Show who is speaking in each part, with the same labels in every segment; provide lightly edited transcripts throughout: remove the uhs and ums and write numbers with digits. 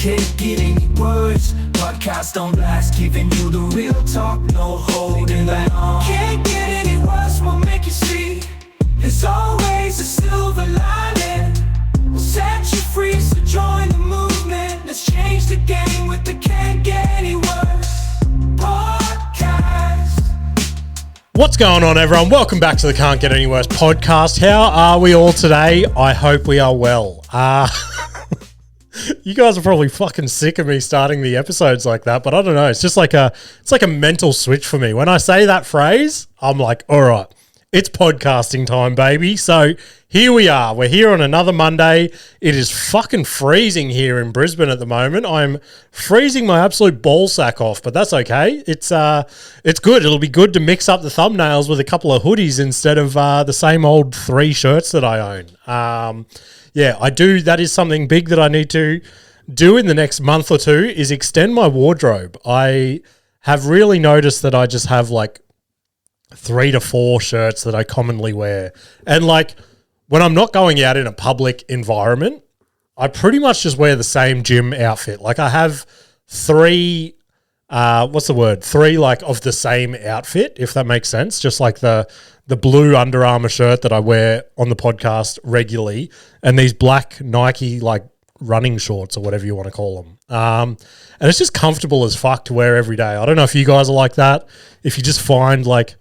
Speaker 1: Can't get any words. Podcast on blast, giving you the real talk, no holding back. Can't get any worse, we'll make you see. There's always a silver lining. We'll set you free, so join the movement. Let's change the game with the Can't Get Any Worse Podcast.
Speaker 2: What's going on, everyone? Welcome back to the Can't Get Any Worse podcast. How are we all today? I hope we are well. You guys are probably fucking sick of me starting the episodes like that, but I don't know. It's just like a mental switch for me. When I say that phrase, I'm like, all right, it's podcasting time, baby. So here we are. We're here on another Monday. It is fucking freezing here in Brisbane at the moment. I'm freezing my absolute ball sack off, but that's okay. It's good. It'll be good to mix up the thumbnails with a couple of hoodies instead of the same old 3 shirts that I own. Yeah, I do. That is something big that I need to do in the next month or two is extend my wardrobe. I have really noticed that I just have like 3 to 4 shirts that I commonly wear. And like when I'm not going out in a public environment, I pretty much just wear the same gym outfit. Like I have 3 like of the same outfit, if that makes sense. Just like the blue Under Armour shirt that I wear on the podcast regularly and these black Nike like running shorts or whatever you want to call them. And it's just comfortable as fuck to wear every day. I don't know if you guys are like that. If you just find like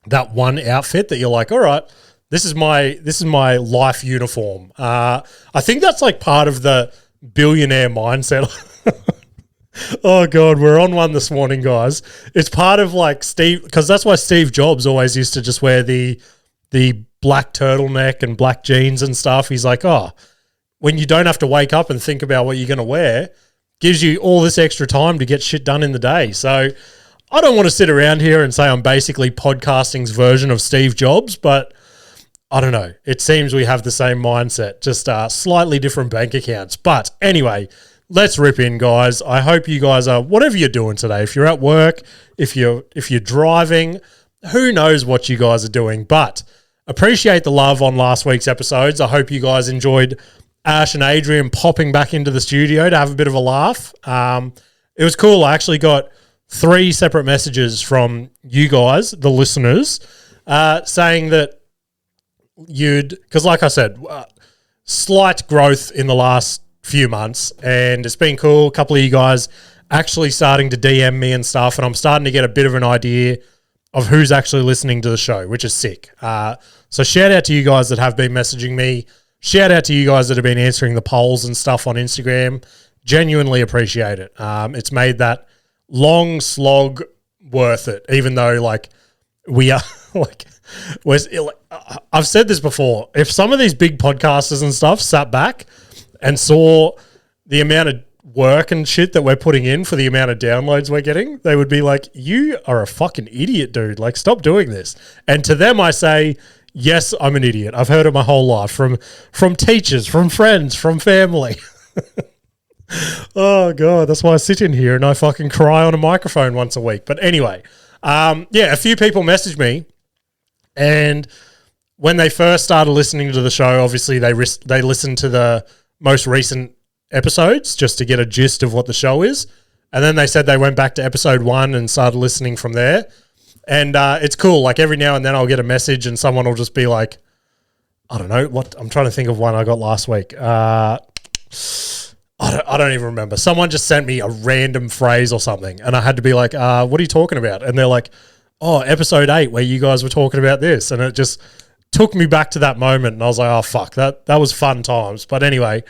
Speaker 2: that one outfit that you're like, all right, this is my life uniform. I think that's like part of the billionaire mindset. Oh God, we're on one this morning, guys. It's part of like Steve, because that's why Steve Jobs always used to just wear the black turtleneck and black jeans and stuff. He's like, oh, when you don't have to wake up and think about what you're going to wear, gives you all this extra time to get shit done in the day. So I don't want to sit around here and say I'm basically podcasting's version of Steve Jobs, but I don't know. It seems we have the same mindset, just slightly different bank accounts. But anyway, let's rip in, guys. I hope you guys are, whatever you're doing today, if you're at work, if you're driving, who knows what you guys are doing, but appreciate the love on last week's episodes. I hope you guys enjoyed Ash and Adrian popping back into the studio to have a bit of a laugh. It was cool. I actually got 3 separate messages from you guys, the listeners, saying that because like I said, slight growth in the last few months, and it's been cool. A couple of you guys actually starting to DM me and stuff, and I'm starting to get a bit of an idea of who's actually listening to the show, which is sick. So shout out to you guys that have been messaging me. Shout out to you guys that have been answering the polls and stuff on Instagram. Genuinely appreciate it. It's made that long slog worth it, even though like we are like I've said this before. If some of these big podcasters and stuff sat back and saw the amount of work and shit that we're putting in for the amount of downloads we're getting, they would be like, you are a fucking idiot, dude. Like, stop doing this. And to them, I say, yes, I'm an idiot. I've heard it my whole life from teachers, from friends, from family. Oh, God, that's why I sit in here and I fucking cry on a microphone once a week. But anyway, a few people messaged me, and when they first started listening to the show, obviously they listened to the most recent episodes just to get a gist of what the show is. And then they said they went back to episode 1 and started listening from there. And it's cool. Like every now and then I'll get a message and someone will just be like, I don't know what, I'm trying to think of one I got last week. I don't even remember. Someone just sent me a random phrase or something, and I had to be like, what are you talking about? And they're like, oh, episode 8 where you guys were talking about this. And it just took me back to that moment, and I was like, oh, fuck, that was fun times. But anyway,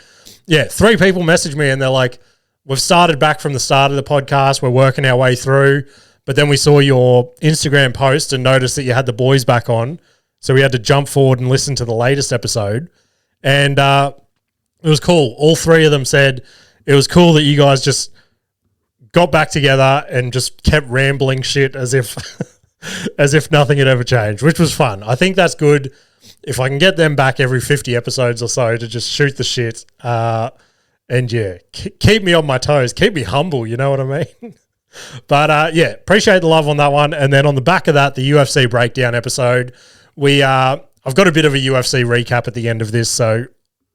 Speaker 2: yeah, 3 people messaged me, and they're like, we've started back from the start of the podcast. We're working our way through. But then we saw your Instagram post and noticed that you had the boys back on. So we had to jump forward and listen to the latest episode. And it was cool. All 3 of them said it was cool that you guys just got back together and just kept rambling shit as if as if nothing had ever changed, which was fun. I think that's good. If I can get them back every 50 episodes or so to just shoot the shit and, yeah, keep me on my toes, keep me humble, you know what I mean? But, yeah, appreciate the love on that one. And then on the back of that, the UFC breakdown episode, I've got a bit of a UFC recap at the end of this, so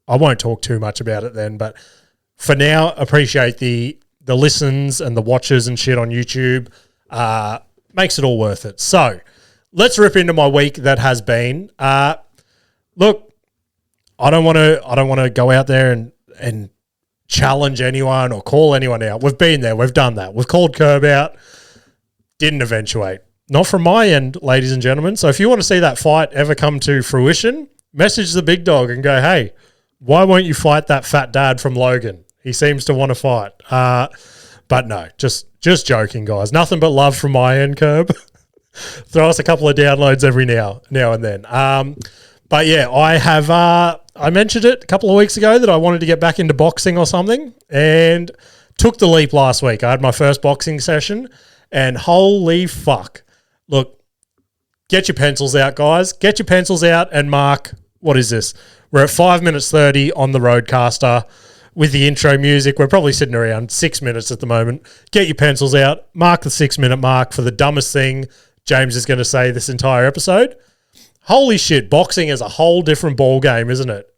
Speaker 2: I won't talk too much about it then, but for now, appreciate the listens and the watches and shit on YouTube. Makes it all worth it. So let's rip into my week that has been. Look, I don't want to go out there and challenge anyone or call anyone out. We've been there. We've done that. We've called Curb out. Didn't eventuate. Not from my end, ladies and gentlemen. So if you want to see that fight ever come to fruition, message the big dog and go, hey, why won't you fight that fat dad from Logan? He seems to want to fight. But no, just joking, guys. Nothing but love from my end, Curb. Throw us a couple of downloads every now and then. But yeah, I have I mentioned it a couple of weeks ago that I wanted to get back into boxing or something, and took the leap last week. I had my first boxing session, and holy fuck. Look, get your pencils out, guys. Get your pencils out and mark, what is this? We're at 5 minutes 30 on the Roadcaster with the intro music. We're probably sitting around 6 minutes at the moment. Get your pencils out. Mark the 6 minute mark for the dumbest thing James is going to say this entire episode. Holy shit, boxing is a whole different ball game, isn't it?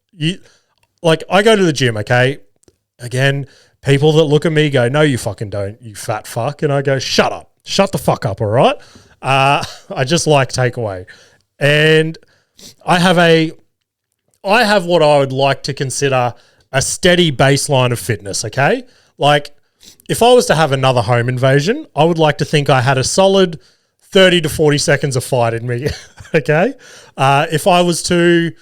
Speaker 2: I go to the gym, okay? Again, people that look at me go, no, you fucking don't, you fat fuck. And I go, shut up. Shut the fuck up, all right? I just like takeaway. And I have what I would like to consider a steady baseline of fitness, okay? Like, if I was to have another home invasion, I would like to think I had a solid 30 to 40 seconds of fight in me, okay? If I was to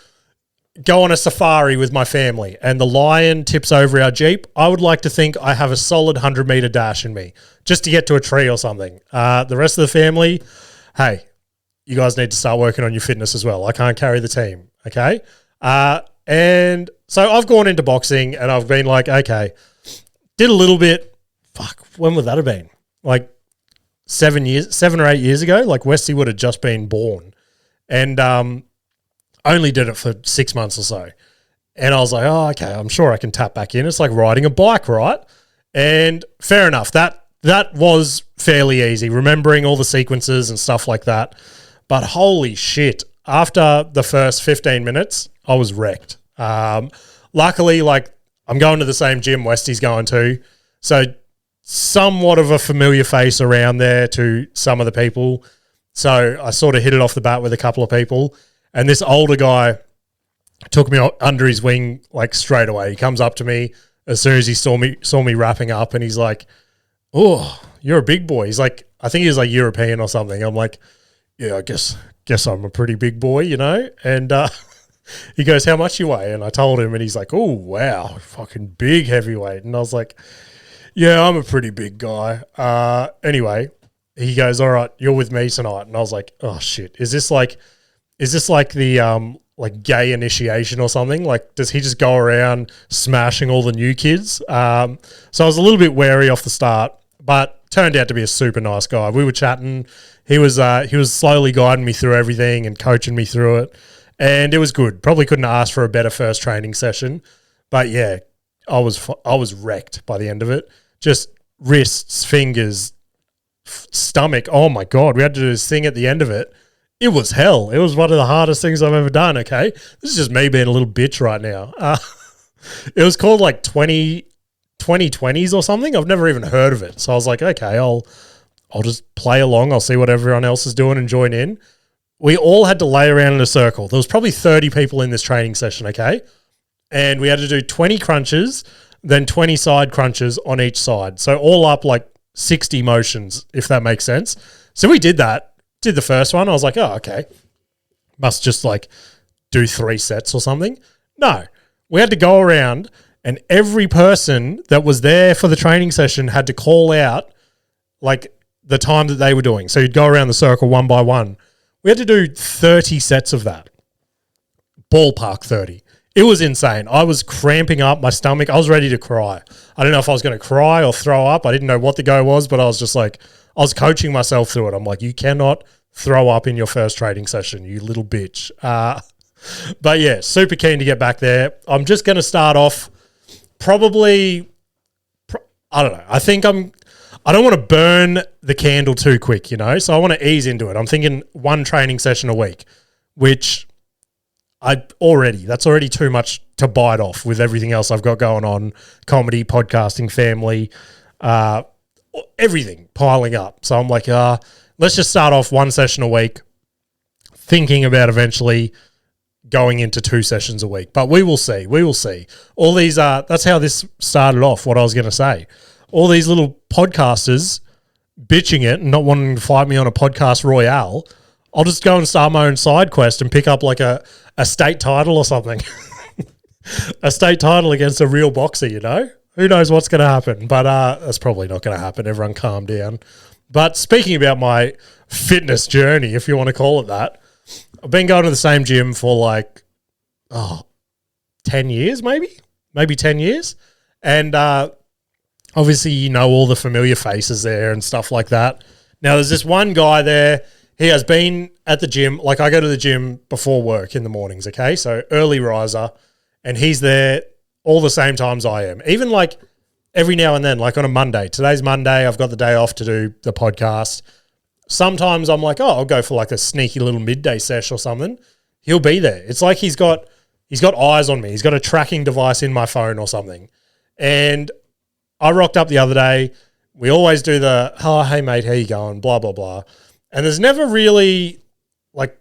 Speaker 2: go on a safari with my family and the lion tips over our Jeep, I would like to think I have a solid 100-meter dash in me just to get to a tree or something. The rest of the family, hey, you guys need to start working on your fitness as well. I can't carry the team, okay? And so I've gone into boxing and I've been like, okay, did a little bit. Fuck, when would that have been? Like 7 or 8 years ago? Like Westy would have just been born. And only did it for 6 months or so. And I was like, oh, okay, I'm sure I can tap back in. It's like riding a bike, right? And fair enough. That was fairly easy, remembering all the sequences and stuff like that. But holy shit, after the first 15 minutes, I was wrecked. Luckily, like, I'm going to the same gym Westy's going to, so somewhat of a familiar face around there to some of the people. So I sort of hit it off the bat with a couple of people. And this older guy took me under his wing like straight away. He comes up to me as soon as he saw me wrapping up, and he's like, "Oh, you're a big boy." He's like, I think he's like European or something. I'm like, "Yeah, I guess I'm a pretty big boy, you know." And he goes, "How much you weigh?" And I told him, and he's like, "Oh, wow, fucking big heavyweight." And I was like, "Yeah, I'm a pretty big guy." Anyway, he goes, "All right, you're with me tonight." And I was like, "Oh shit, is this like the like gay initiation or something? Like, does he just go around smashing all the new kids?" So I was a little bit wary off the start, but turned out to be a super nice guy. We were chatting. He was slowly guiding me through everything and coaching me through it, and it was good. Probably couldn't ask for a better first training session, but yeah, I was wrecked by the end of it. Just wrists, fingers, stomach. Oh my God, we had to do this thing at the end of it. It was hell. It was one of the hardest things I've ever done, okay? This is just me being a little bitch right now. It was called like 2020s or something. I've never even heard of it. So I was like, okay, I'll just play along. I'll see what everyone else is doing and join in. We all had to lay around in a circle. There was probably 30 people in this training session, okay? And we had to do 20 crunches, then 20 side crunches on each side. So all up like 60 motions, if that makes sense. So we did that. Did the first one. I was like, oh, okay. Must just like do 3 sets or something. No, we had to go around, and every person that was there for the training session had to call out like the time that they were doing. So you'd go around the circle one by one. We had to do 30 sets of that. Ballpark 30. It was insane. I was cramping up my stomach. I was ready to cry. I don't know if I was going to cry or throw up. I didn't know what the go was, but I was just like, I was coaching myself through it. I'm like, you cannot throw up in your first training session, you little bitch. But yeah, super keen to get back there. I'm just going to start off probably, I don't know. I don't want to burn the candle too quick, you know? So I want to ease into it. I'm thinking 1 training session a week, which that's already too much to bite off with everything else I've got going on, comedy, podcasting, family, everything piling up. So I'm like, let's just start off 1 session a week, thinking about eventually going into 2 sessions a week. But we will see. All these that's how this started off, what I was going to say. All these little podcasters bitching it and not wanting to fight me on a podcast royale. I'll just go and start my own side quest and pick up like a state title or something. A state title against a real boxer, you know? Who knows what's going to happen? But that's probably not going to happen. Everyone calm down. But speaking about my fitness journey, if you want to call it that, I've been going to the same gym for like, 10 years maybe 10 years. And obviously, you know, all the familiar faces there and stuff like that. Now, there's this one guy there. He has been at the gym. Like, I go to the gym before work in the mornings, okay? So, early riser. And he's there all the same times I am. Even, like, every now and then, like on a Monday. Today's Monday. I've got the day off to do the podcast. Sometimes I'm like, I'll go for, like, a sneaky little midday sesh or something. He'll be there. It's like he's got eyes on me. He's got a tracking device in my phone or something. And I rocked up the other day. We always do the, hey, mate, how you going? Blah, blah, blah. And there's never really, like,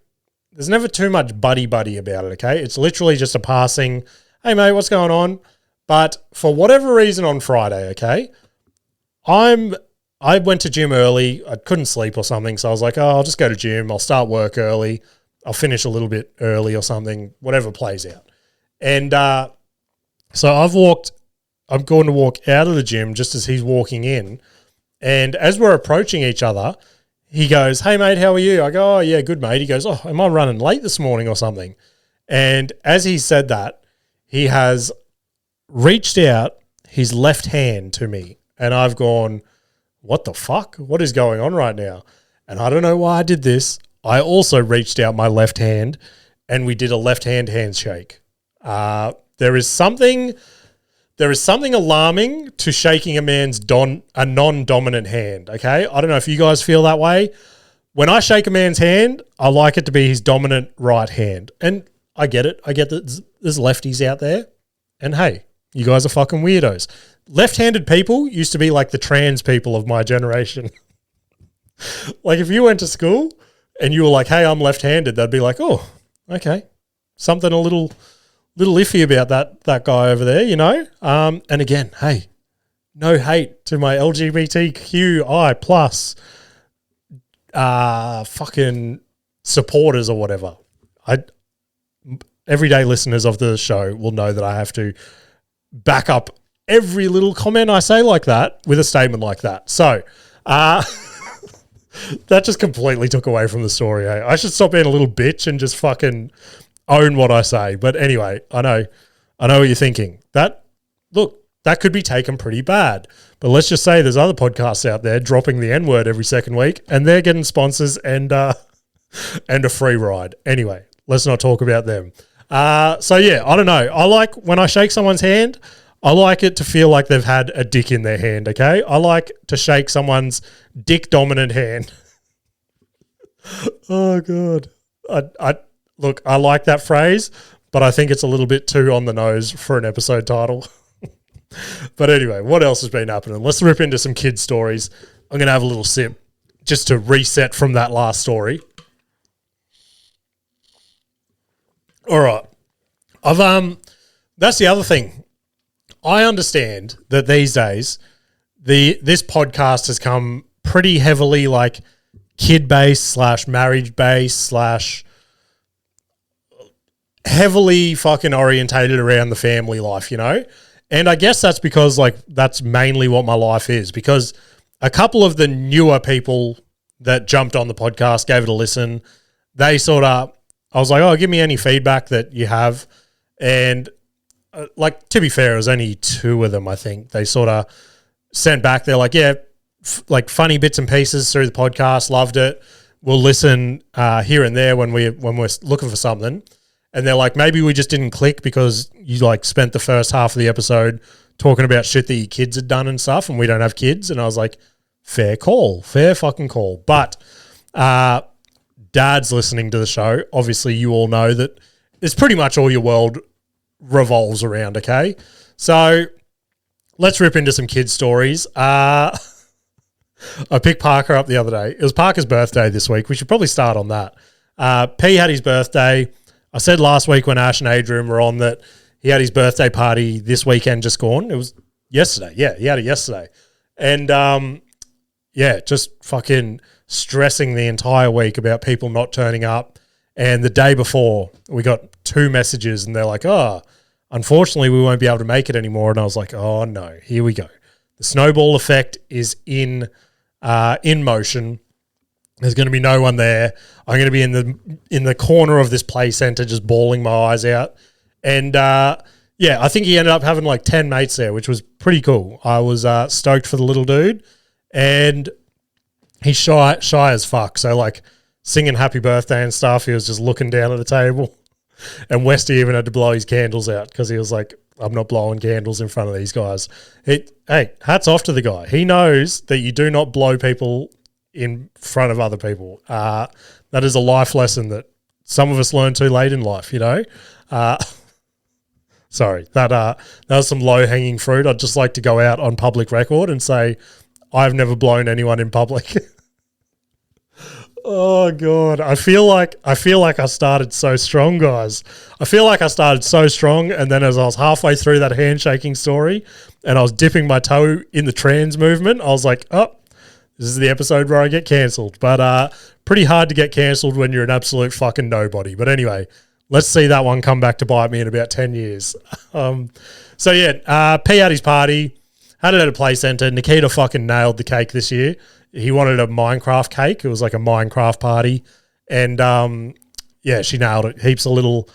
Speaker 2: there's never too much buddy-buddy about it, okay? It's literally just a passing, hey, mate, what's going on? But for whatever reason on Friday, okay, I went to gym early. I couldn't sleep or something, so I was like, I'll just go to gym. I'll start work early. I'll finish a little bit early or something, whatever plays out. And so I'm going to walk out of the gym just as he's walking in. And as we're approaching each other, he goes, hey, mate, how are you? I go, oh, yeah, good, mate. He goes, am I running late this morning or something? And as he said that, he has reached out his left hand to me. And I've gone, what the fuck? What is going on right now? And I don't know why I did this. I also reached out my left hand and we did a left-hand handshake. There is something alarming to shaking a man's a non-dominant hand, okay? I don't know if you guys feel that way. When I shake a man's hand, I like it to be his dominant right hand. And I get it. I get that there's lefties out there. And hey, you guys are fucking weirdos. Left-handed people used to be like the trans people of my generation. Like if you went to school and you were like, hey, I'm left-handed, they'd be like, oh, okay. Something a little iffy about that guy over there, you know? And again, hey, no hate to my LGBTQI plus fucking supporters or whatever. Everyday listeners of the show will know that I have to back up every little comment I say like that with a statement like that. So that just completely took away from the story. Eh? I should stop being a little bitch and just fucking own what I say. But anyway, I know what you're thinking. That could be taken pretty bad. But let's just say there's other podcasts out there dropping the N-word every second week and they're getting sponsors and a free ride. Anyway, let's not talk about them. So yeah, I don't know. I like when I shake someone's hand, I like it to feel like they've had a dick in their hand, okay? I like to shake someone's dick-dominant hand. Oh, God. Look, I like that phrase, but I think it's a little bit too on the nose for an episode title. But anyway, what else has been happening? Let's rip into some kids' stories. I'm going to have a little sip just to reset from that last story. All right. That's the other thing. I understand that these days this podcast has come pretty heavily like kid-based / marriage-based / heavily fucking orientated around the family life, you know? And I guess that's because like that's mainly what my life is, because a couple of the newer people that jumped on the podcast, gave it a listen, they sort of, I was like, give me any feedback that you have. And like, to be fair, it was only 2 of them, I think. They sort of sent back, they're like, yeah, like funny bits and pieces through the podcast, loved it. We'll listen here and there when we're looking for something. And they're like, maybe we just didn't click because you like spent the first half of the episode talking about shit that your kids had done and stuff, and we don't have kids. And I was like, fair fucking call. But dads listening to the show, obviously you all know that it's pretty much all your world revolves around, okay? So let's rip into some kids' stories. I picked Parker up the other day. It was Parker's birthday this week. We should probably start on that. P had his birthday. I said last week when Ash and Adrian were on that he had his birthday party this weekend just gone. It was yesterday. Yeah, he had it yesterday. And, just fucking stressing the entire week about people not turning up. And the day before, we got 2 messages and they're like, oh, unfortunately, we won't be able to make it anymore. And I was like, oh, no, here we go. The snowball effect is in motion. There's going to be no one there. I'm going to be in the corner of this play center just bawling my eyes out. And, I think he ended up having like 10 mates there, which was pretty cool. I was stoked for the little dude. And he's shy as fuck. So, like, singing happy birthday and stuff, he was just looking down at the table. And Westy even had to blow his candles out because he was like, I'm not blowing candles in front of these guys. Hey, hats off to the guy. He knows that you do not blow people in front of other people. That is a life lesson that some of us learn too late in life, you know. Sorry, that was some low-hanging fruit. I'd just like to go out on public record and say I've never blown anyone in public. Oh God, I feel like I started so strong, guys. I feel like I started so strong, and then as I was halfway through that handshaking story, and I was dipping my toe in the trans movement, I was like, oh, this is the episode where I get cancelled. But pretty hard to get cancelled when you're an absolute fucking nobody. But anyway, let's see that one come back to bite me in about 10 years. P at his party, had it at a play centre. Nikita fucking nailed the cake this year. He wanted a Minecraft cake. It was like a Minecraft party. And, she nailed it. Heaps of little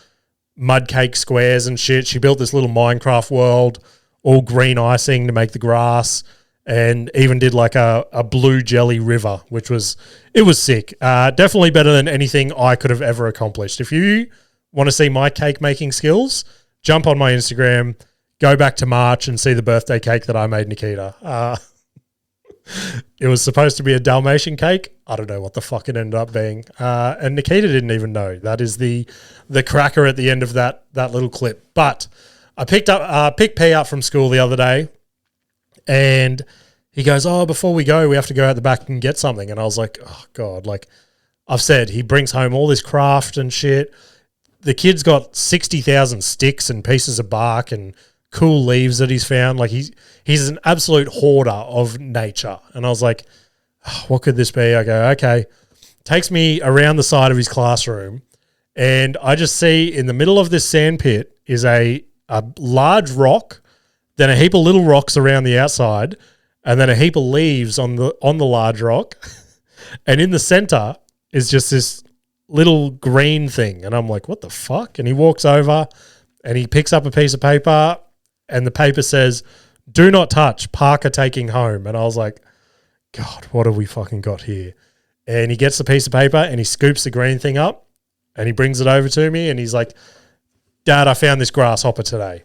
Speaker 2: mud cake squares and shit. She built this little Minecraft world, all green icing to make the grass, and even did like a blue jelly river, it was sick. Definitely better than anything I could have ever accomplished. If you want to see my cake making skills, jump on my Instagram, go back to March and see the birthday cake that I made Nikita. It was supposed to be a Dalmatian cake. I don't know what the fuck it ended up being. And Nikita didn't even know. That is the cracker at the end of that little clip. But I picked P up from school the other day, and he goes, oh, before we go, we have to go out the back and get something. And I was like, oh God, like I've said, he brings home all this craft and shit. The kid's got 60,000 sticks and pieces of bark and cool leaves that he's found. Like he's an absolute hoarder of nature. And I was like, oh, what could this be? I go, okay. Takes me around the side of his classroom, and I just see in the middle of this sand pit is a large rock, then a heap of little rocks around the outside, and then a heap of leaves on the large rock. And in the center is just this little green thing. And I'm like, what the fuck? And he walks over and he picks up a piece of paper, and the paper says, do not touch, Parker taking home. And I was like, God, what have we fucking got here? And he gets the piece of paper and he scoops the green thing up and he brings it over to me and he's like, Dad, I found this grasshopper today.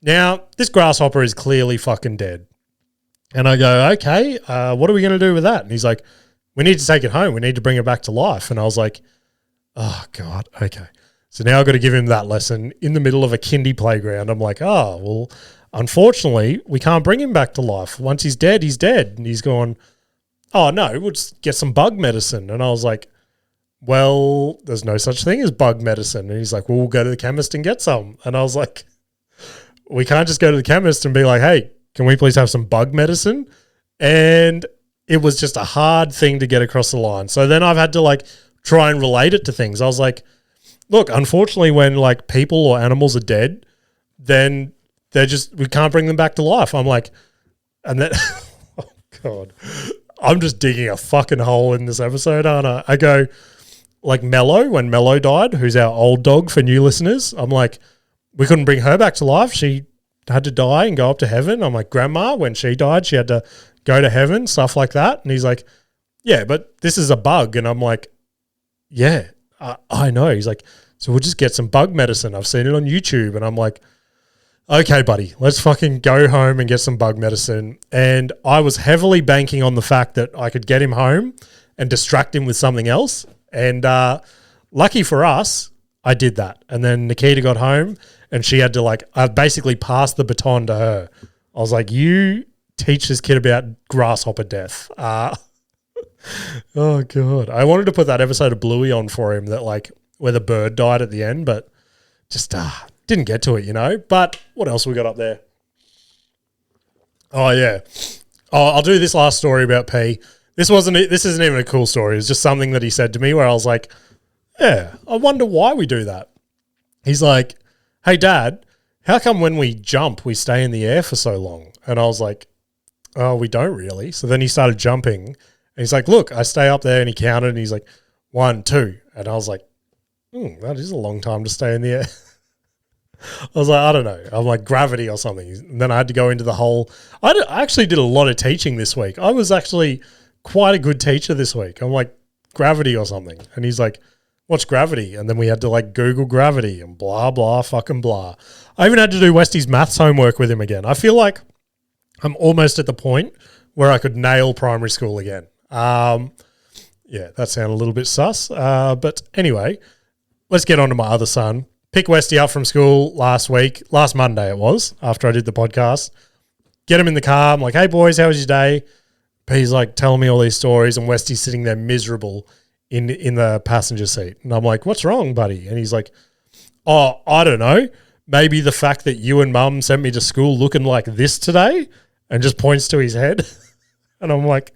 Speaker 2: Now, this grasshopper is clearly fucking dead. And I go, okay, what are we going to do with that? And he's like, we need to take it home. We need to bring it back to life. And I was like, oh, God, okay. So now I've got to give him that lesson in the middle of a kindy playground. I'm like, oh, well, unfortunately, we can't bring him back to life. Once he's dead, he's dead. And he's gone, oh, no, we'll just get some bug medicine. And I was like, well, there's no such thing as bug medicine. And he's like, well, we'll go to the chemist and get some. And I was like, we can't just go to the chemist and be like, hey, can we please have some bug medicine? And it was just a hard thing to get across the line. So then I've had to like try and relate it to things. I was like, look, unfortunately, when like people or animals are dead, then we can't bring them back to life. I'm like, and then, oh God, I'm just digging a fucking hole in this episode, aren't I? I go, like Mello, when Mello died, who's our old dog for new listeners, I'm like, we couldn't bring her back to life. She had to die and go up to heaven. I'm like, Grandma, when she died, she had to go to heaven, stuff like that. And he's like, yeah, but this is a bug. And I'm like, yeah, I know. He's like, so we'll just get some bug medicine. I've seen it on YouTube. And I'm like, okay, buddy, let's fucking go home and get some bug medicine. And I was heavily banking on the fact that I could get him home and distract him with something else. And lucky for us, I did that. And then Nikita got home and she had to like, I basically passed the baton to her. I was like, you teach this kid about grasshopper death. Oh God. I wanted to put that episode of Bluey on for him that like where the bird died at the end, but just didn't get to it, you know. But what else we got up there? Oh yeah. Oh, I'll do this last story about P. This isn't even a cool story. It's just something that he said to me where I was like, yeah, I wonder why we do that. He's like, hey Dad, how come when we jump, we stay in the air for so long? And I was like, oh, we don't really. So then he started jumping and he's like, look, I stay up there, and he counted and he's like, 1, 2. And I was like, that is a long time to stay in the air. I was like, I don't know. I'm like gravity or something. And then I had to go into the whole, I actually did a lot of teaching this week. I was actually quite a good teacher this week. I'm like, gravity or something. And he's like, what's gravity? And then we had to like Google gravity and blah, blah, fucking blah. I even had to do Westy's maths homework with him again. I feel like I'm almost at the point where I could nail primary school again. Yeah, that sounded a little bit sus. But anyway, let's get on to my other son. Pick Westy up from school last Monday it was, after I did the podcast. Get him in the car. I'm like, hey boys, how was your day? He's like telling me all these stories, and Westy's sitting there miserable in the passenger seat. And I'm like, what's wrong, buddy? And he's like, oh, I don't know. Maybe the fact that you and Mum sent me to school looking like this today, and just points to his head. And I'm like,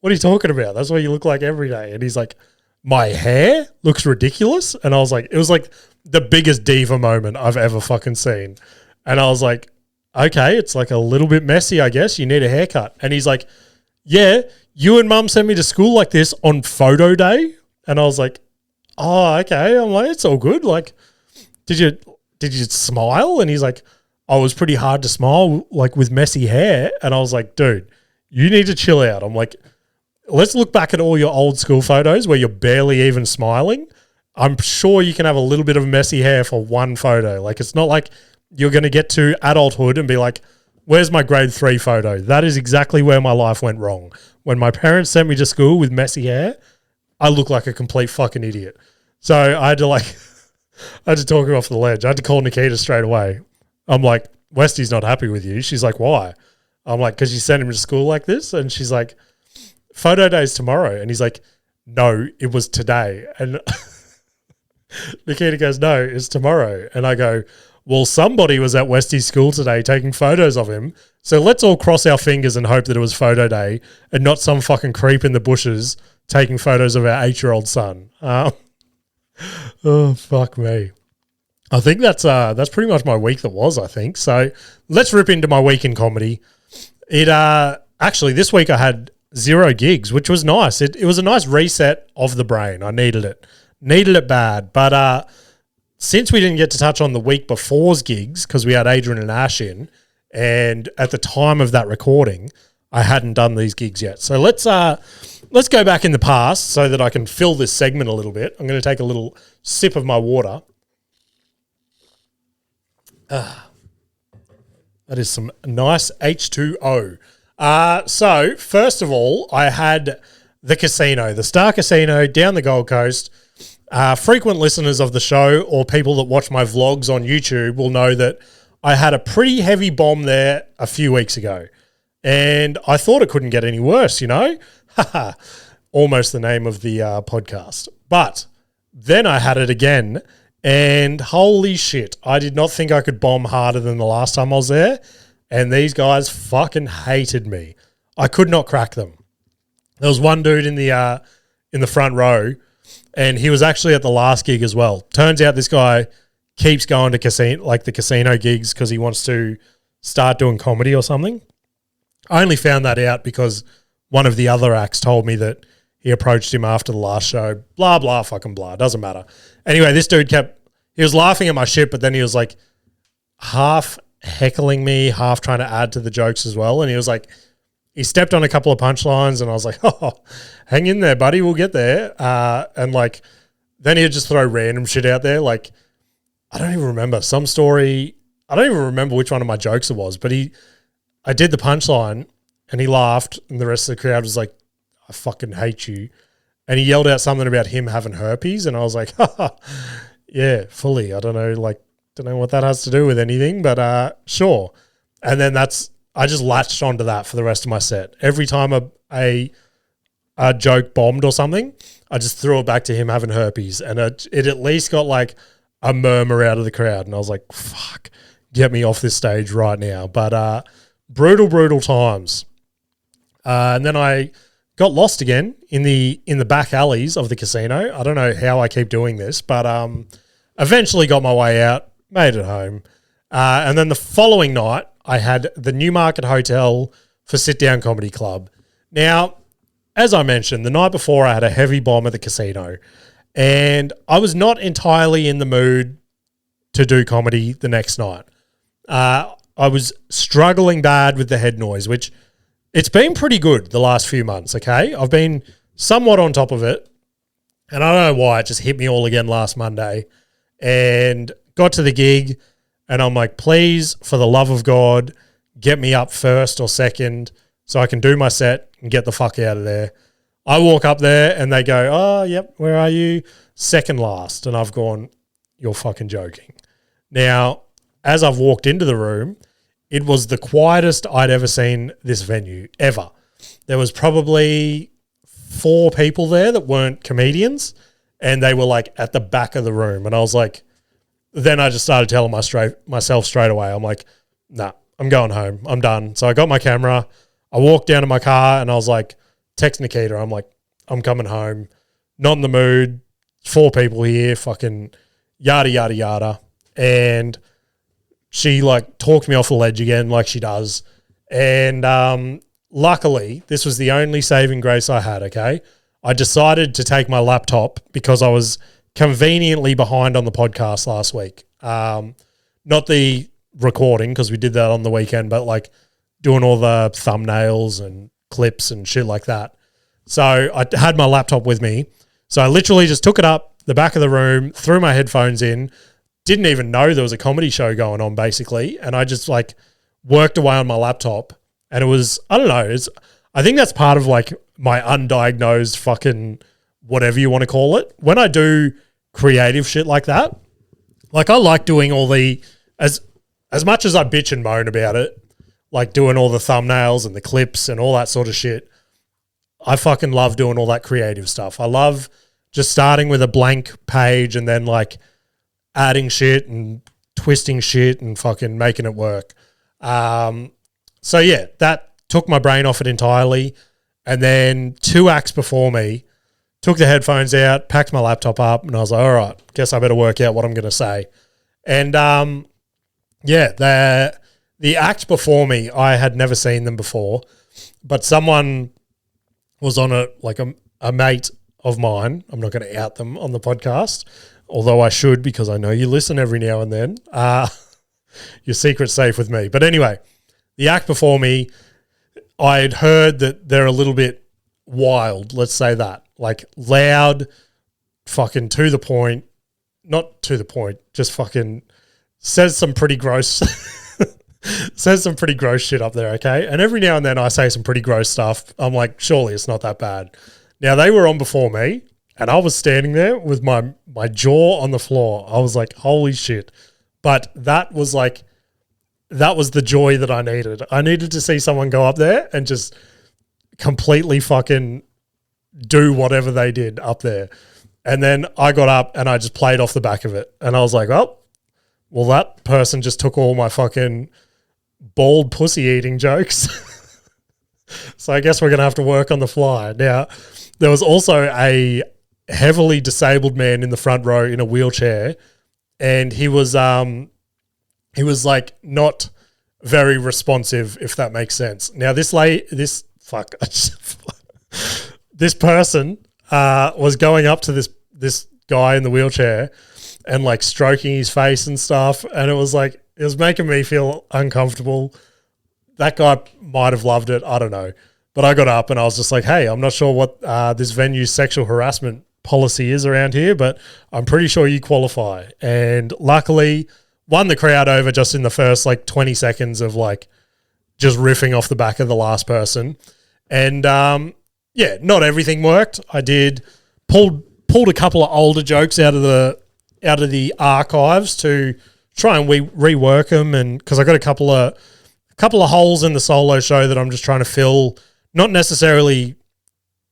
Speaker 2: what are you talking about? That's what you look like every day. And he's like, my hair looks ridiculous. And I was like, it was like the biggest diva moment I've ever fucking seen. And I was like, okay, it's like a little bit messy, I guess. You need a haircut. And he's like, yeah, you and Mum sent me to school like this on photo day. And I was like, oh, okay. I'm like, it's all good. Like, did you smile? And he's like, oh, it was pretty hard to smile like with messy hair. And I was like, dude, you need to chill out. I'm like, let's look back at all your old school photos where you're barely even smiling. I'm sure you can have a little bit of messy hair for one photo. Like, it's not like you're going to get to adulthood and be like, where's my grade 3 photo? That is exactly where my life went wrong. When my parents sent me to school with messy hair, I look like a complete fucking idiot. So I had to I had to talk him off the ledge. I had to call Nikita straight away. I'm like, Westy's not happy with you. She's like, why? I'm like, because you sent him to school like this? And she's like, photo day's tomorrow. And he's like, no, it was today. And Nikita goes, no, it's tomorrow. And I go, well, somebody was at Westy's school today taking photos of him. So let's all cross our fingers and hope that it was photo day and not some fucking creep in the bushes taking photos of our 8-year-old son. Oh, fuck me. I think that's pretty much my week that was, I think. So let's rip into my week in comedy. It actually, this week I had 0 gigs, which was nice. It was a nice reset of the brain. I needed it. Needed it bad. But since we didn't get to touch on the week before's gigs because we had Adrian and Ash in, and at the time of that recording, I hadn't done these gigs yet. So let's go back in the past so that I can fill this segment a little bit. I'm going to take a little sip of my water. That is some nice H2O. So first of all, I had the casino, the Star Casino down the Gold Coast. Frequent listeners of the show or people that watch my vlogs on YouTube will know that I had a pretty heavy bomb there a few weeks ago. And I thought it couldn't get any worse, you know? Almost the name of the podcast. But then I had it again, and holy shit, I did not think I could bomb harder than the last time I was there. And these guys fucking hated me. I could not crack them. There was one dude in the front row, and he was actually at the last gig as well. Turns out this guy keeps going to the casino gigs because he wants to start doing comedy or something. I only found that out because one of the other acts told me that he approached him after the last show. Blah, blah, fucking blah. Doesn't matter. Anyway, this dude he was laughing at my shit, but then he was like half heckling me, half trying to add to the jokes as well. And he was like, he stepped on a couple of punchlines and I was like, oh, hang in there, buddy. We'll get there. And like, then he'd just throw random shit out there. Like, I don't even remember some story. I don't even remember which one of my jokes it was, but I did the punchline and he laughed and the rest of the crowd was like, I fucking hate you. And he yelled out something about him having herpes. And I was like, Yeah, fully. I don't know what that has to do with anything, but sure. And then I just latched onto that for the rest of my set. Every time a joke bombed or something, I just threw it back to him having herpes, and it at least got like a murmur out of the crowd, and I was like, fuck, get me off this stage right now. But brutal times. And then I got lost again in the back alleys of the casino. I don't know how I keep doing this, but eventually got my way out, made it home. And then the following night, I had the Newmarket Hotel for Sit Down Comedy Club. Now, as I mentioned, the night before I had a heavy bomb at the casino, and I was not entirely in the mood to do comedy the next night. I was struggling bad with the head noise, which it's been pretty good the last few months, okay? I've been somewhat on top of it, and I don't know why. It just hit me all again last Monday, and got to the gig, and I'm like, please, for the love of God, get me up first or second so I can do my set and get the fuck out of there. I walk up there and they go, oh, yep, where are you? Second last. And I've gone, you're fucking joking. Now, as I've walked into the room, it was the quietest I'd ever seen this venue, ever. There was probably 4 people there that weren't comedians, and they were like at the back of the room. And I was like, then I just started telling myself straight away, I'm like, nah, I'm going home. I'm done. So I got my camera. I walked down to my car and I was like, text Nikita. I'm like, I'm coming home. Not in the mood. 4 people here, fucking yada, yada, yada. And she like talked me off the ledge again like she does. And luckily, this was the only saving grace I had, okay? I decided to take my laptop because I was conveniently behind on the podcast last week. Not the recording, because we did that on the weekend, but like doing all the thumbnails and clips and shit like that. So I had my laptop with me. So I literally just took it up the back of the room, threw my headphones in, didn't even know there was a comedy show going on basically. And I just like worked away on my laptop, and it was, I don't know, I think that's part of like my undiagnosed fucking whatever you want to call it. When I do creative shit like that, like I like doing all as much as I bitch and moan about it, like doing all the thumbnails and the clips and all that sort of shit, I fucking love doing all that creative stuff. I love just starting with a blank page and then like adding shit and twisting shit and fucking making it work. So yeah, that took my brain off it entirely. And then 2 acts before me, took the headphones out, packed my laptop up, and I was like, all right, guess I better work out what I'm going to say. And yeah, the act before me, I had never seen them before, but someone was on a mate of mine. I'm not going to out them on the podcast, although I should because I know you listen every now and then. Your secret's safe with me. But anyway, the act before me, I had heard that they're a little bit wild, let's say that. Like loud, fucking to the point, not to the point, just fucking says some pretty gross shit up there, okay? And every now and then I say some pretty gross stuff. I'm like, surely it's not that bad. Now, they were on before me, and I was standing there with my jaw on the floor. I was like, holy shit. But that was the joy that I needed. I needed to see someone go up there and just completely fucking do whatever they did up there. And then I got up and I just played off the back of it. And I was like, oh, well, that person just took all my fucking bald pussy eating jokes. So I guess we're going to have to work on the fly. Now, there was also a heavily disabled man in the front row in a wheelchair, and he was like not very responsive, if that makes sense. Now, this person was going up to this guy in the wheelchair and like stroking his face and stuff, and it was making me feel uncomfortable. That guy might have loved it, I don't know. But I got up and I was just like, hey, I'm not sure what this venue's sexual harassment policy is around here, but I'm pretty sure you qualify. And luckily won the crowd over just in the first like 20 seconds of like just riffing off the back of the last person. And yeah, not everything worked. I did pulled a couple of older jokes out of the out of the archives to try and rework them, and because I got a couple of holes in the solo show that I'm just trying to fill, not necessarily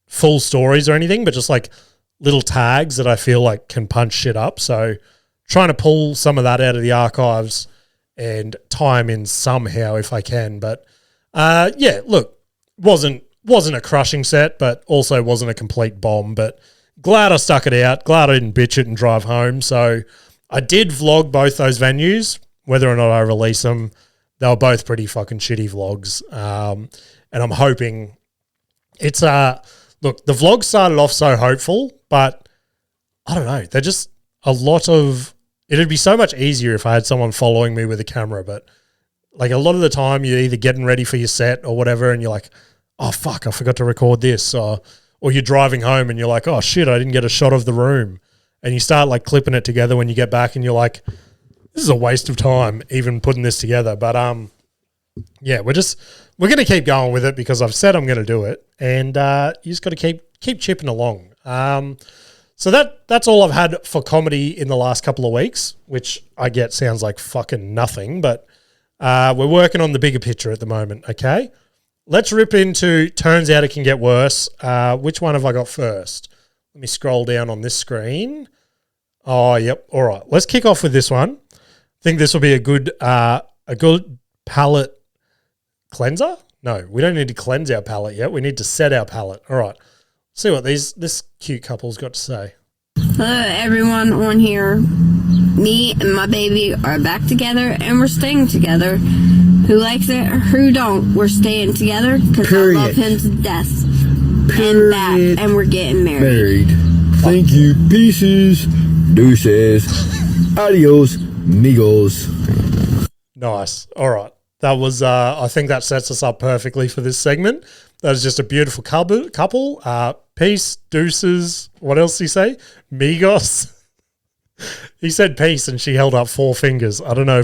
Speaker 2: full stories or anything, but just like little tags that I feel like can punch shit up. So trying to pull some of that out of the archives and tie them in somehow if I can. But look, wasn't a crushing set, but also wasn't a complete bomb. But glad I stuck it out. Glad I didn't bitch it and drive home. So I did vlog both those venues, whether or not I release them. They were both pretty fucking shitty vlogs. And I'm hoping it's look, the vlog started off so hopeful, but I don't know. They're just a lot of, it'd be so much easier if I had someone following me with a camera, but like a lot of the time you're either getting ready for your set or whatever and you're like, oh fuck, I forgot to record this. Or you're driving home and you're like, oh shit, I didn't get a shot of the room. And you start like clipping it together when you get back and you're like, this is a waste of time even putting this together. But we're going to keep going with it because I've said I'm going to do it, and you just got to keep chipping along. So that's all I've had for comedy in the last couple of weeks, which I get sounds like fucking nothing, but we're working on the bigger picture at the moment, okay? Let's rip into Turns Out It Can Get Worse. Which one have I got first? Let me scroll down on this screen. Oh, yep. All right. Let's kick off with this one. I think this will be a good palate cleanser. No, we don't need to cleanse our palate yet. We need to set our palate. All right. See what this cute couple's got to say.
Speaker 3: Hello, everyone on here. Me and my baby are back together, and we're staying together. Who likes it or who don't, we're staying together because I love him to death. And back, and we're getting married.
Speaker 4: Thank you. Pieces. Deuces. Adios, amigos.
Speaker 2: Nice. All right. That was, I think that sets us up perfectly for this segment. That was just a beautiful couple. Peace, deuces. What else did he say? Migos. He said peace and she held up 4 fingers. I don't know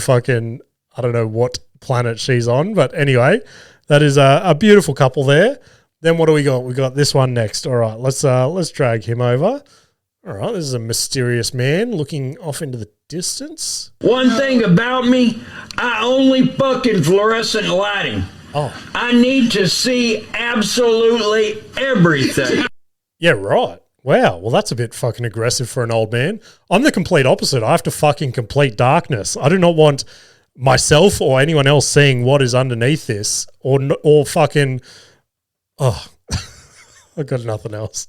Speaker 2: what planet she's on, but anyway, that is a beautiful couple there. Then what do we got? We got this one next. All right, let's drag him over. All right, this is a mysterious man looking off into the distance.
Speaker 5: One thing about me, I only fucking fluorescent lighting.
Speaker 2: Oh.
Speaker 5: I need to see absolutely everything.
Speaker 2: Yeah, right. Wow. Well, that's a bit fucking aggressive for an old man. I'm the complete opposite. I have to fucking complete darkness. I do not want myself or anyone else seeing what is underneath this or fucking... Oh, I got nothing else.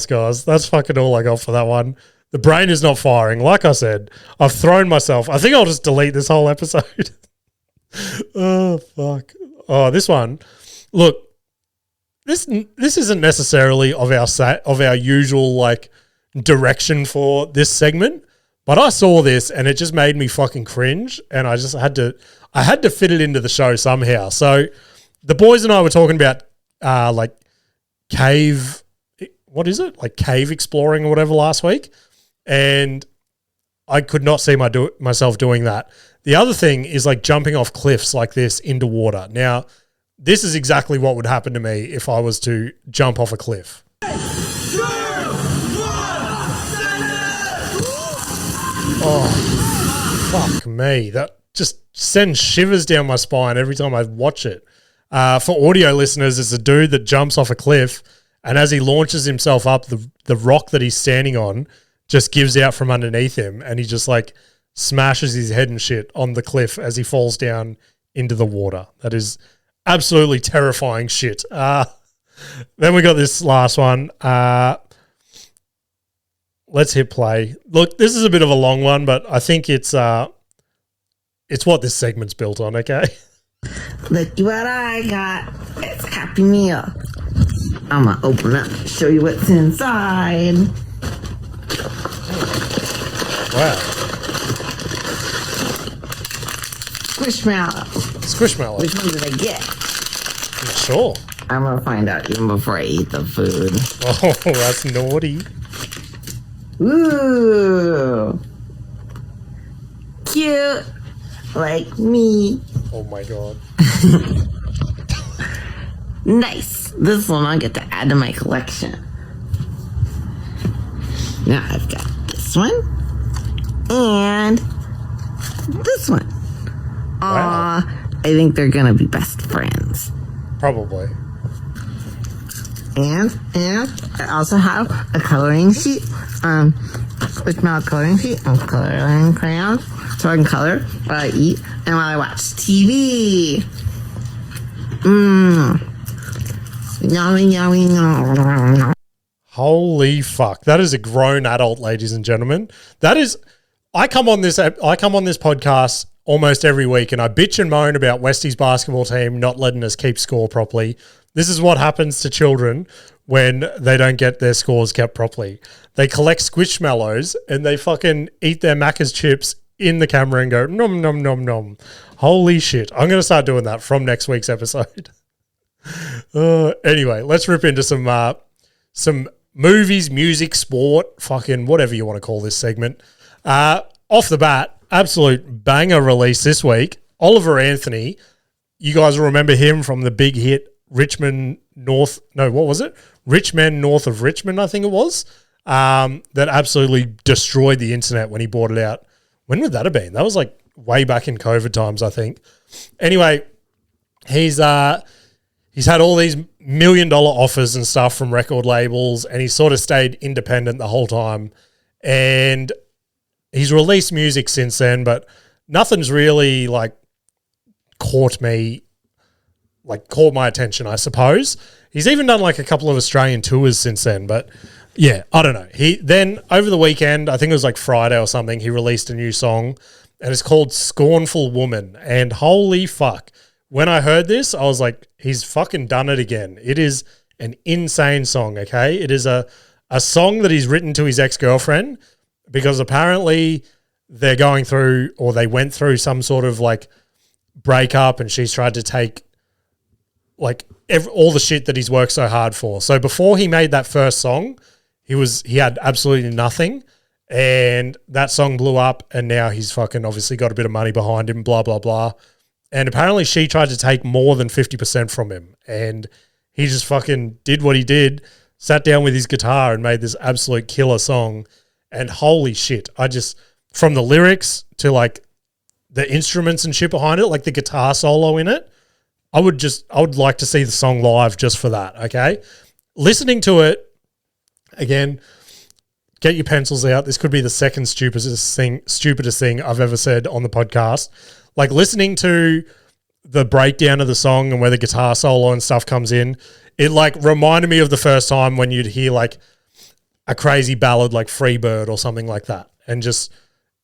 Speaker 2: Guys. That's fucking all I got for that one. The brain is not firing. Like I said, I've thrown myself. I think I'll just delete this whole episode. Oh, fuck. Oh, this one. Look, this isn't necessarily of our usual like direction for this segment, but I saw this and it just made me fucking cringe, and I had to fit it into the show somehow. So the boys and I were talking about like cave, what is it? Like cave exploring or whatever last week, and I could not see myself doing that. The other thing is like jumping off cliffs like this into water. Now, this is exactly what would happen to me if I was to jump off a cliff. Oh, fuck me. That just sends shivers down my spine every time I watch it. For audio listeners, it's a dude that jumps off a cliff, and as he launches himself up, the rock that he's standing on just gives out from underneath him, and he just like smashes his head and shit on the cliff as he falls down into the water. That is absolutely terrifying shit. Then we got this last one. Let's hit play. Look, this is a bit of a long one, but I think it's what this segment's built on, okay?
Speaker 6: Look what I got. It's a Happy Meal. I'm going to open up and show you what's inside.
Speaker 2: Wow.
Speaker 6: Squishmallow.
Speaker 2: Squishmallow.
Speaker 6: Which one did I get?
Speaker 2: I'm not sure.
Speaker 6: I'm going to find out even before I eat the food.
Speaker 2: Oh, that's naughty.
Speaker 6: Ooh. Cute. Like me.
Speaker 2: Oh, my God.
Speaker 6: Nice. This one I'll get to add to my collection. Now I've got this one. and this one.
Speaker 2: Wow.
Speaker 6: I think they're gonna be best friends.
Speaker 2: Probably.
Speaker 6: And I also have a coloring sheet. With my coloring sheet and coloring crayons, so I can color while I eat and while I watch TV. Yummy, yummy, yummy.
Speaker 2: Holy fuck. That is a grown adult, ladies and gentlemen. That is, I come on this podcast almost every week and I bitch and moan about Westy's basketball team not letting us keep score properly. This is what happens to children when they don't get their scores kept properly. They collect squishmallows and they fucking eat their Macca's chips in the camera and go, nom, nom, nom, nom. Holy shit. I'm going to start doing that from next week's episode. Anyway, let's rip into some movies, music, sport, fucking whatever you want to call this segment. Off the bat, absolute banger release this week. Oliver Anthony. You guys will remember him from the big hit Richmond North of Richmond, I think it was, that absolutely destroyed the internet when he bought it out. When would that have been? That was like way back in COVID times, I think. Anyway, he's had all these $1 million offers and stuff from record labels, and he's sort of stayed independent the whole time. And he's released music since then, but nothing's really like caught my attention, I suppose. He's even done like a couple of Australian tours since then, but yeah, I don't know. He then over the weekend, I think it was like Friday or something, he released a new song and it's called Scornful Woman. And holy fuck, when I heard this, I was like, he's fucking done it again. It is an insane song, okay? It is a song that he's written to his ex-girlfriend because apparently they went through some sort of like breakup and she's tried to take like all the shit that he's worked so hard for. So before he made that first song, he had absolutely nothing, and that song blew up, and now he's fucking obviously got a bit of money behind him, blah, blah, blah. And apparently she tried to take more than 50% from him, and he just fucking did what he did, sat down with his guitar and made this absolute killer song. And holy shit, from the lyrics to like the instruments and shit behind it, like the guitar solo in it, I would like to see the song live just for that, okay? Listening to it, again, get your pencils out. This could be the second stupidest thing I've ever said on the podcast. Like listening to the breakdown of the song and where the guitar solo and stuff comes in, it like reminded me of the first time when you'd hear like a crazy ballad like Freebird or something like that. And just,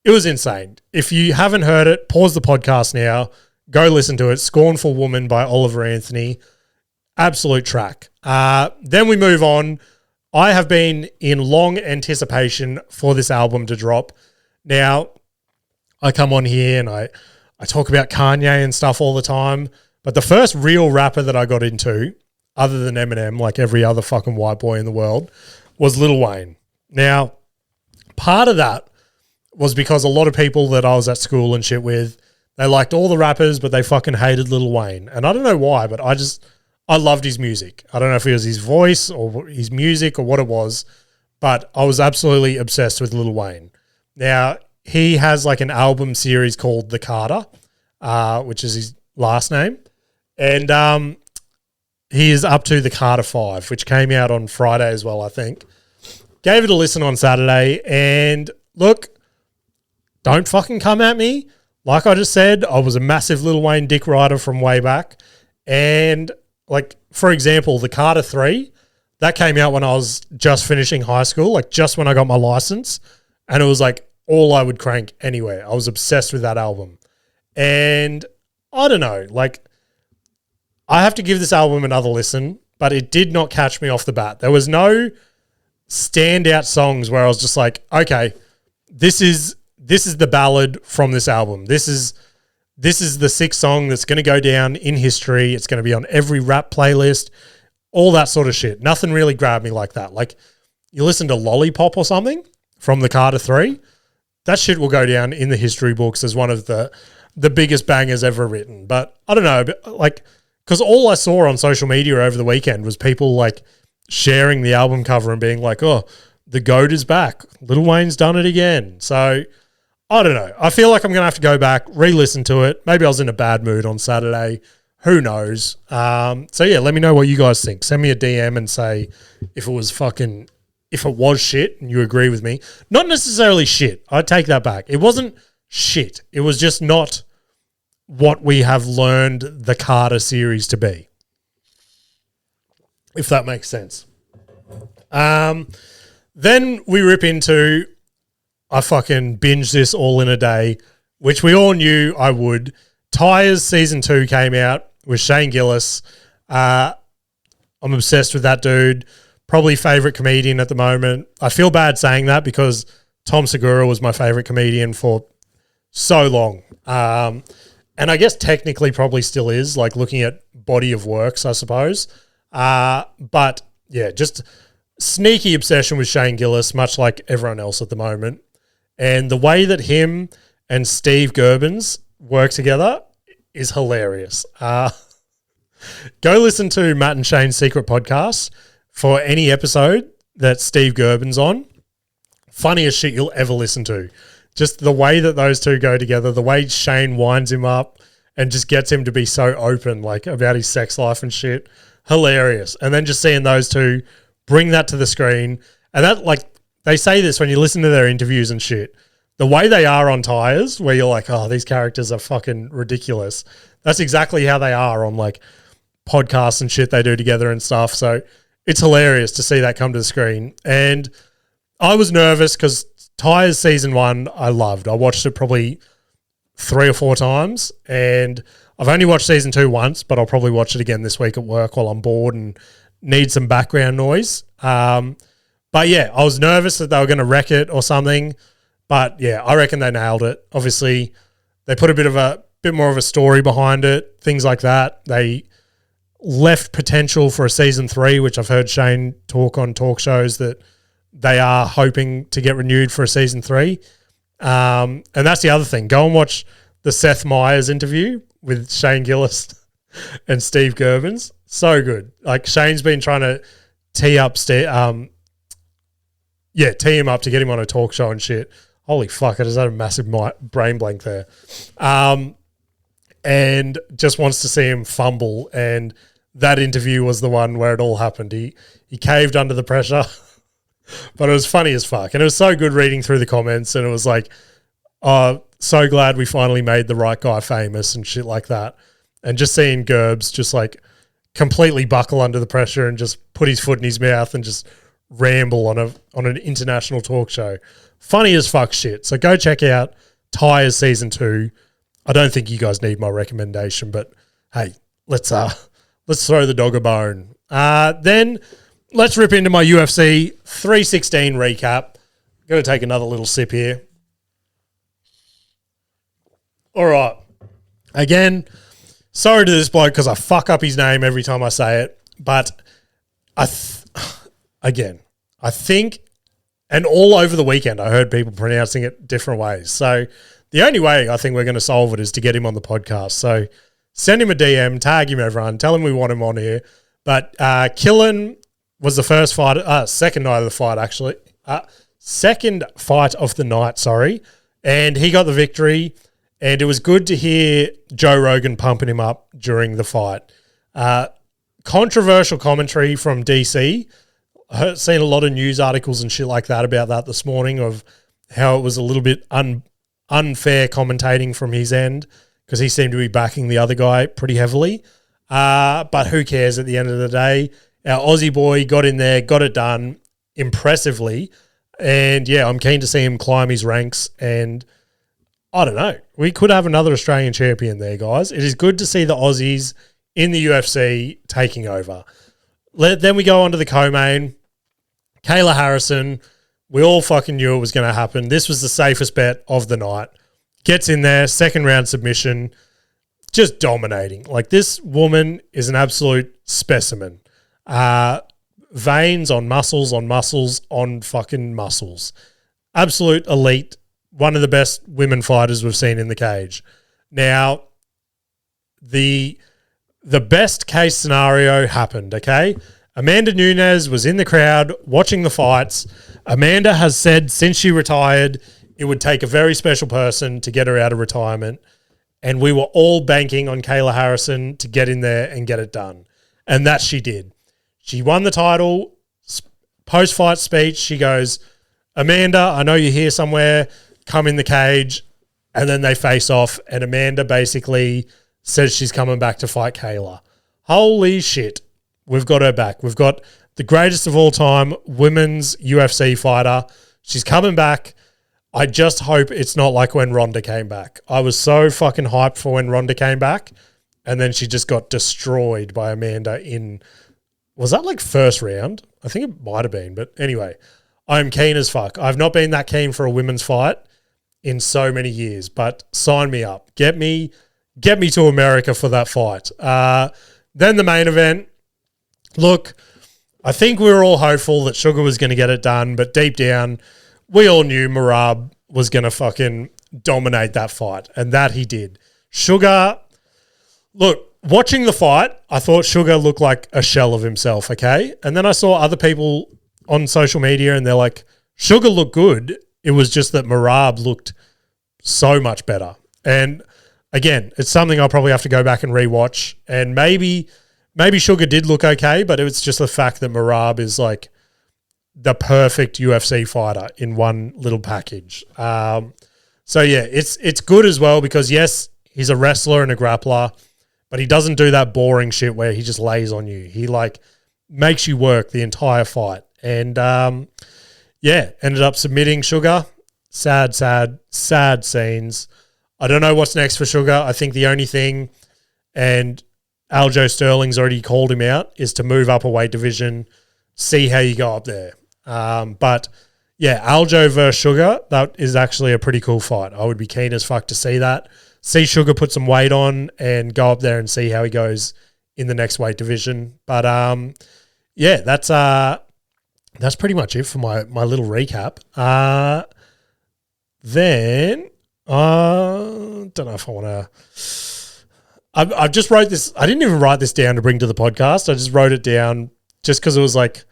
Speaker 2: it was insane. If you haven't heard it, pause the podcast now. Go listen to it. Scornful Woman by Oliver Anthony. Absolute track. Then we move on. I have been in long anticipation for this album to drop. Now, I come on here and I talk about Kanye and stuff all the time, but the first real rapper that I got into, other than Eminem, like every other fucking white boy in the world, was Lil Wayne. Now, part of that was because a lot of people that I was at school and shit with, they liked all the rappers, but they fucking hated Lil Wayne. And I don't know why, but I loved his music. I don't know if it was his voice or his music or what it was, but I was absolutely obsessed with Lil Wayne. Now, he has like an album series called The Carter, which is his last name. And he is up to The Carter 5, which came out on Friday as well, I think. Gave it a listen on Saturday. And look, don't fucking come at me. Like I just said, I was a massive Lil Wayne dick rider from way back. And like, for example, The Carter 3, that came out when I was just finishing high school, like just when I got my license. And it was like all I would crank anywhere. I was obsessed with that album. And I don't know, like I have to give this album another listen, but it did not catch me off the bat. There was no standout songs where I was just like, okay, this is the ballad from this album. This is the sick song that's going to go down in history. It's going to be on every rap playlist, all that sort of shit. Nothing really grabbed me like that. Like you listen to Lollipop or something from The Carter 3, that shit will go down in the history books as one of the biggest bangers ever written. But I don't know, like, because all I saw on social media over the weekend was people like sharing the album cover and being like, oh, the GOAT is back. Lil Wayne's done it again. So I don't know. I feel like I'm going to have to go back, re-listen to it. Maybe I was in a bad mood on Saturday. Who knows? So yeah, let me know what you guys think. Send me a DM and say if it was shit and you agree with me. Not necessarily shit. I take that back. It wasn't shit. It was just not what we have learned the Carter series to be. If that makes sense. Then we rip into, I fucking binged this all in a day, which we all knew I would. Tires Season 2 came out with Shane Gillis. I'm obsessed with that dude. Probably favourite comedian at the moment. I feel bad saying that because Tom Segura was my favourite comedian for so long. And I guess technically probably still is, like looking at body of works, I suppose. But yeah, just sneaky obsession with Shane Gillis, much like everyone else at the moment. And the way that him and Steve Gerbins work together is hilarious. Go listen to Matt and Shane's secret podcast for any episode that Steve Gerbin's on. Funniest shit you'll ever listen to. Just the way that those two go together, the way Shane winds him up and just gets him to be so open, like about his sex life and shit. Hilarious. And then just seeing those two bring that to the screen. And that, like, they say this when you listen to their interviews and shit. The way they are on Tires, where you're like, oh, these characters are fucking ridiculous. That's exactly how they are on, like, podcasts and shit they do together and stuff. So it's hilarious to see that come to the screen. And I was nervous because Tires Season 1 I loved. I watched it probably 3 or 4 times. And I've only watched Season 2 once, but I'll probably watch it again this week at work while I'm bored and need some background noise. But yeah, I was nervous that they were going to wreck it or something. But yeah, I reckon they nailed it. Obviously, they put a bit more of a story behind it, things like that. They left potential for a Season 3, which I've heard Shane talk on talk shows that they are hoping to get renewed for a Season 3. And that's the other thing. Go and watch the Seth Meyers interview with Shane Gillis and Steve Gerbins. So good. Like, Shane's been trying to tee him up to get him on a talk show and shit. Holy fuck, I just had a massive brain blank there. And just wants to see him fumble. And that interview was the one where it all happened. He caved under the pressure, but it was funny as fuck. And it was so good reading through the comments. And it was like, oh, so glad we finally made the right guy famous and shit like that. And just seeing Gerbs just like completely buckle under the pressure and just put his foot in his mouth and just ramble on an international talk show. Funny as fuck shit. So go check out Tires Season 2. I don't think you guys need my recommendation, but hey, let's throw the dog a bone. Then let's rip into my UFC 316 recap. Got to take another little sip here. All right. Again, sorry to this bloke because I fuck up his name every time I say it, but I think, and all over the weekend, I heard people pronouncing it different ways. So the only way I think we're going to solve it is to get him on the podcast. So send him a DM, tag him, everyone, tell him we want him on here. But Killen was the first fight, second night of the fight, actually. Second fight of the night, sorry. And he got the victory. And it was good to hear Joe Rogan pumping him up during the fight. Controversial commentary from DC. I've seen a lot of news articles and shit like that about that this morning of how it was a little bit unfair commentating from his end because he seemed to be backing the other guy pretty heavily. But who cares at the end of the day? Our Aussie boy got in there, got it done impressively. And yeah, I'm keen to see him climb his ranks. And I don't know. We could have another Australian champion there, guys. It is good to see the Aussies in the UFC taking over. Then we go on to the co-main. Kayla Harrison, we all fucking knew it was going to happen. This was the safest bet of the night. Gets in there, second round submission, just dominating. Like, this woman is an absolute specimen. Veins on muscles on fucking muscles. Absolute elite. One of the best women fighters we've seen in the cage. Now, the best case scenario happened, okay? Amanda Nunes was in the crowd watching the fights. Amanda has said since she retired, it would take a very special person to get her out of retirement. And we were all banking on Kayla Harrison to get in there and get it done. And that she did. She won the title. Post-fight speech, she goes, Amanda, I know you're here somewhere. Come in the cage. And then they face off. And Amanda basically says she's coming back to fight Kayla. Holy shit. We've got her back. We've got the greatest of all time women's UFC fighter. She's coming back. I just hope it's not like when Ronda came back. I was so fucking hyped for when Ronda came back, and then she just got destroyed by Amanda in, was that like first round? I think it might have been, but anyway, I'm keen as fuck. I've not been that keen for a women's fight in so many years, but sign me up. Get me to America for that fight. Then the main event. Look, I think we were all hopeful that Sugar was going to get it done, but deep down, we all knew Merab was going to fucking dominate that fight, and that he did. Sugar, look, watching the fight, I thought Sugar looked like a shell of himself, okay? And then I saw other people on social media, and they're like, Sugar looked good. It was just that Merab looked so much better. And again, it's something I'll probably have to go back and rewatch, and maybe Sugar did look okay, but it was just the fact that Merab is like the perfect UFC fighter in one little package. So yeah, it's good as well because yes, he's a wrestler and a grappler, but he doesn't do that boring shit where he just lays on you. He like makes you work the entire fight. And yeah, ended up submitting Sugar. Sad scenes. I don't know what's next for Sugar. I think the only thing, and Aljo Sterling's already called him out, is to move up a weight division, see how you go up there. But yeah, Aljo versus Sugar, that is actually a pretty cool fight. I would be keen as fuck to see that. See Sugar put some weight on and go up there and see how he goes in the next weight division. But yeah, that's pretty much it for my little recap. Then don't know if I want to. I just wrote this. I didn't even write this down to bring to the podcast. I just wrote it down just because it was like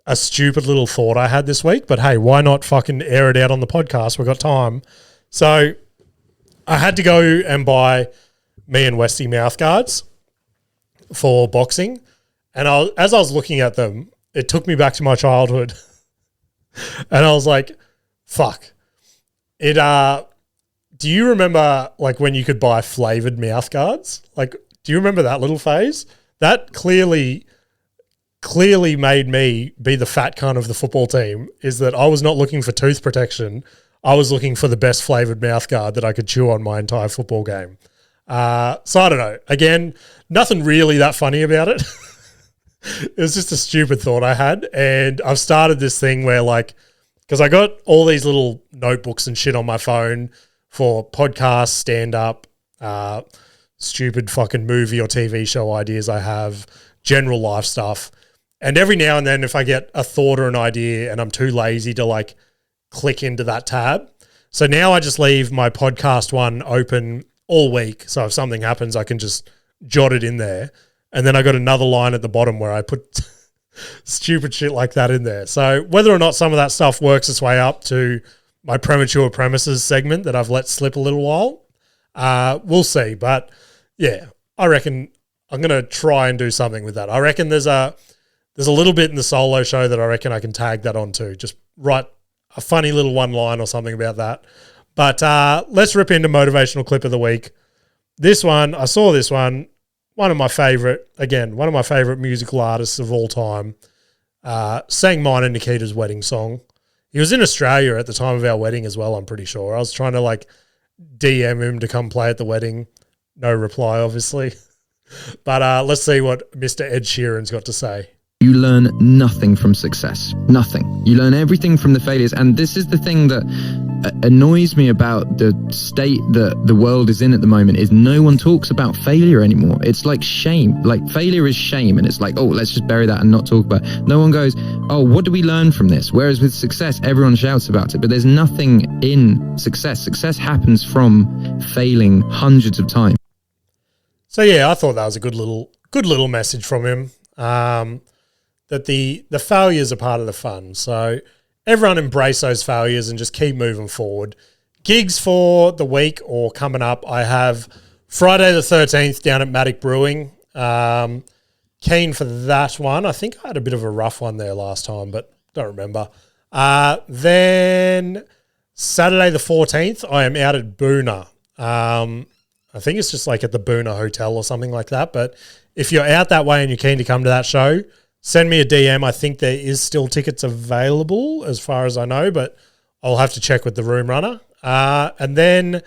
Speaker 2: a stupid little thought I had this week. But hey, why not fucking air it out on the podcast? We've got time. So I had to go and buy me and Westy mouth guards for boxing. And as I was looking at them, it took me back to my childhood. And I was like, fuck. Do you remember like when you could buy flavored mouth guards? Like, do you remember that little phase? That clearly made me be the fat cunt of the football team, is that I was not looking for tooth protection. I was looking for the best flavored mouth guard that I could chew on my entire football game. So I don't know. Again, nothing really that funny about it. It was just a stupid thought I had. And I've started this thing where like, because I got all these little notebooks and shit on my phone for podcasts, stand-up, stupid fucking movie or TV show ideas I have, general life stuff. And every now and then if I get a thought or an idea and I'm too lazy to like click into that tab. So now I just leave my podcast one open all week. So if something happens, I can just jot it in there. And then I got another line at the bottom where I put stupid shit like that in there. So whether or not some of that stuff works its way up to my premature premises segment that I've let slip a little while, we'll see. But yeah, I reckon I'm going to try and do something with that. I reckon there's a little bit in the solo show that I reckon I can tag that onto. Just write a funny little one line or something about that. But let's rip into motivational clip of the week. This one, I saw this one. One of my favorite musical artists of all time, sang mine and Nikita's wedding song. He was in Australia at the time of our wedding as well, I'm pretty sure. I was trying to like DM him to come play at the wedding. No reply, obviously. But let's see what Mr. Ed Sheeran's got to say.
Speaker 7: You learn nothing from success. Nothing. You learn everything from the failures. And this is the thing that annoys me about the state that the world is in at the moment, is no one talks about failure anymore. It's like shame. Like failure is shame. And it's like, oh, let's just bury that and not talk about it. No one goes, oh, what do we learn from this? Whereas with success, everyone shouts about it. But there's nothing in success. Success happens from failing hundreds of times.
Speaker 2: So yeah, I thought that was a good little message from him. That the failures are part of the fun. So everyone embrace those failures and just keep moving forward. Gigs for the week or coming up, I have Friday the 13th down at Matic Brewing. Keen for that one. I think I had a bit of a rough one there last time, but don't remember. Then Saturday the 14th, I am out at Boona. I think it's just like at the Boona Hotel or something like that. But if you're out that way and you're keen to come to that show, send me a DM. I think there is still tickets available as far as I know, but I'll have to check with the room runner. And then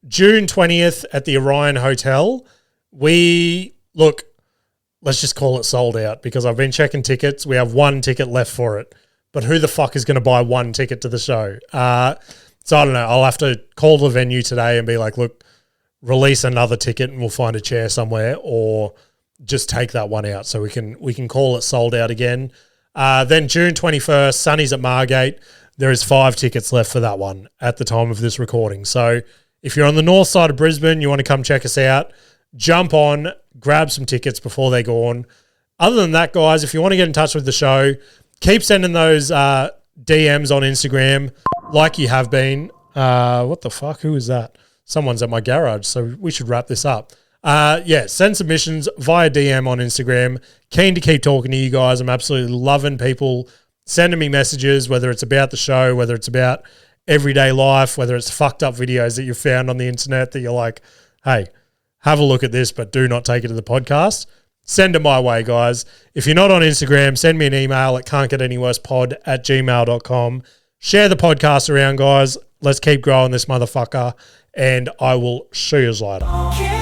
Speaker 2: June 20th at the Orion Hotel, let's just call it sold out because I've been checking tickets. We have one ticket left for it. But who the fuck is going to buy one ticket to the show? So I don't know. I'll have to call the venue today and be like, look, release another ticket and we'll find a chair somewhere, or just take that one out so we can call it sold out again. Then June 21st, Sunny's at Margate. There is 5 tickets left for that one at the time of this recording. So if you're on the north side of Brisbane, you want to come check us out, jump on, grab some tickets before they're gone. Other than that, guys, if you want to get in touch with the show, keep sending those DMs on Instagram like you have been. What the fuck? Who is that? Someone's at my garage, so we should wrap this up. Send submissions via DM on Instagram. Keen to keep talking to you guys. I'm absolutely loving people sending me messages, whether it's about the show, whether it's about everyday life, whether it's fucked up videos that you found on the internet that you're like, hey, have a look at this, but do not take it to the podcast. Send it my way, guys. If you're not on Instagram, send me an email at cantgetanyworsepod@gmail.com. Share the podcast around, guys. Let's keep growing this motherfucker, and I will see you later.